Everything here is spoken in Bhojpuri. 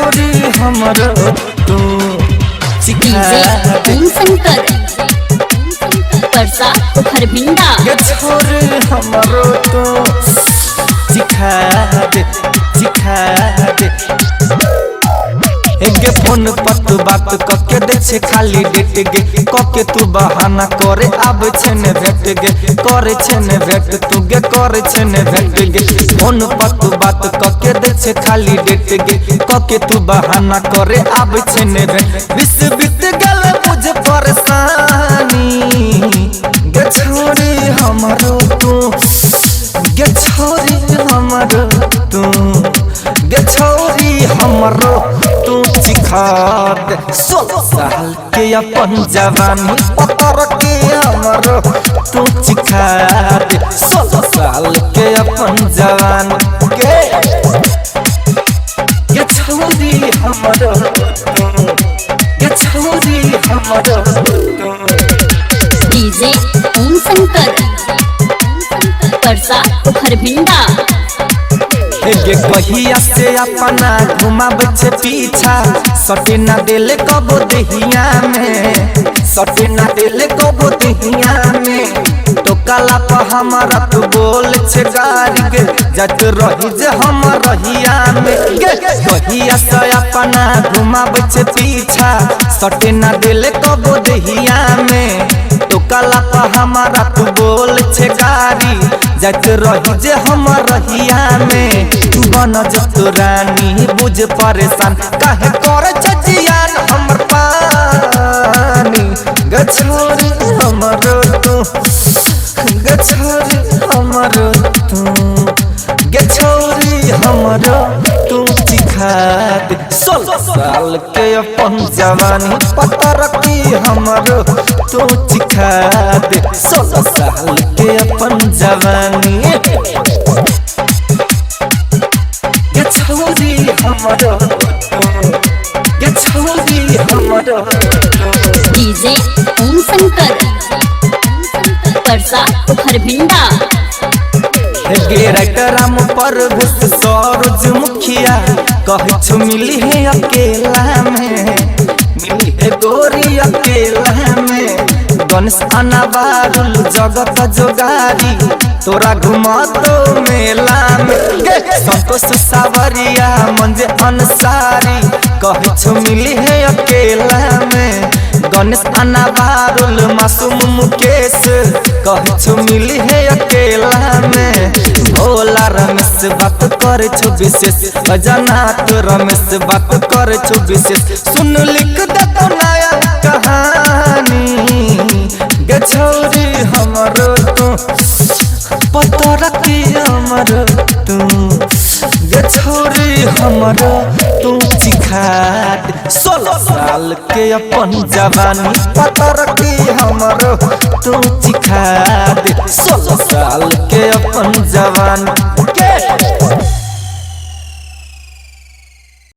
छोरी हमरो तू परसा खरबिंडा गे छोरी हमरो तू सिखा दे गे फोन पर तू बात कके दे छे खाली डेट गे कके तू बहाना करे आब छे ने भेट गे करे छे ने भेट तू गे करे छे ने भेट गे फोन पर तू बात कके दे छे खाली डेट गे कके तू बहाना करे आब छे ने भेट बीत गल मुझे परेशानी गे छोरी हमरो तू गे छोरी हमरो तू गे छोरी हमरो तू सिखा दे 16 साल के अपन जवानी पतर के हमरो तू सिखा दे 16 साल के अपन जवानी गे छोरी हमरो तू गे छोरी हमरो तू डीजे ओम शंकर परसा खरबिंडा गे कहिया से अपना घुमाब छे पीछा सटे ना देले कबो देहिया में सटे ना देले कबो देहिया में टोकाला पर हमारा तू बोल छे गारी गे जट रही जे हम रहिया में गे कहिया से अपना घुमाब छे पीछा सटे ना देले कबो देहिया में टोकाला पर हमारा तू बोल छे गारी जट रही जे हम रहिया में तू बन जत रानी बुझ परेशान काहे करे जियान हमर पानी गे छोरी हमरो तू गे छोरी हमरो तू गे छोरी हमरो तू सिखा दे 16 साल के अपन जवानी पतर की हमरो तू सिखा दे 16 साल के अपन जवानी गे छोरी हमरो गे छोरी हमरो डीजे ओम शंकर परसा खरबिंडा गे राम पर सरोज मुखिया कहे छो मिली है अकेला में मिली है गोरी अकेला में गणेश अनाबारुल जगत जोगारी तोरा घुमा तो मेला में गे संतोष सावरिया मंजे अंसारी कहे छो मिली है अकेला में गणेश अनाबारुल मासूम मुकेश कहे छो मिली है अकेला में भोला रमेश बात करे छो विशेष अजनाथ रमेश बात करे छो विशेष सुन लिख दे तो नया कहानी गे छोरी हमरो तू पतर की हमरो तू गे छोरी हमरो तू सिखा दे 16 साल के अपन जवानी पतर की हमरो तू सिखा दे 16 साल के अपन जवानी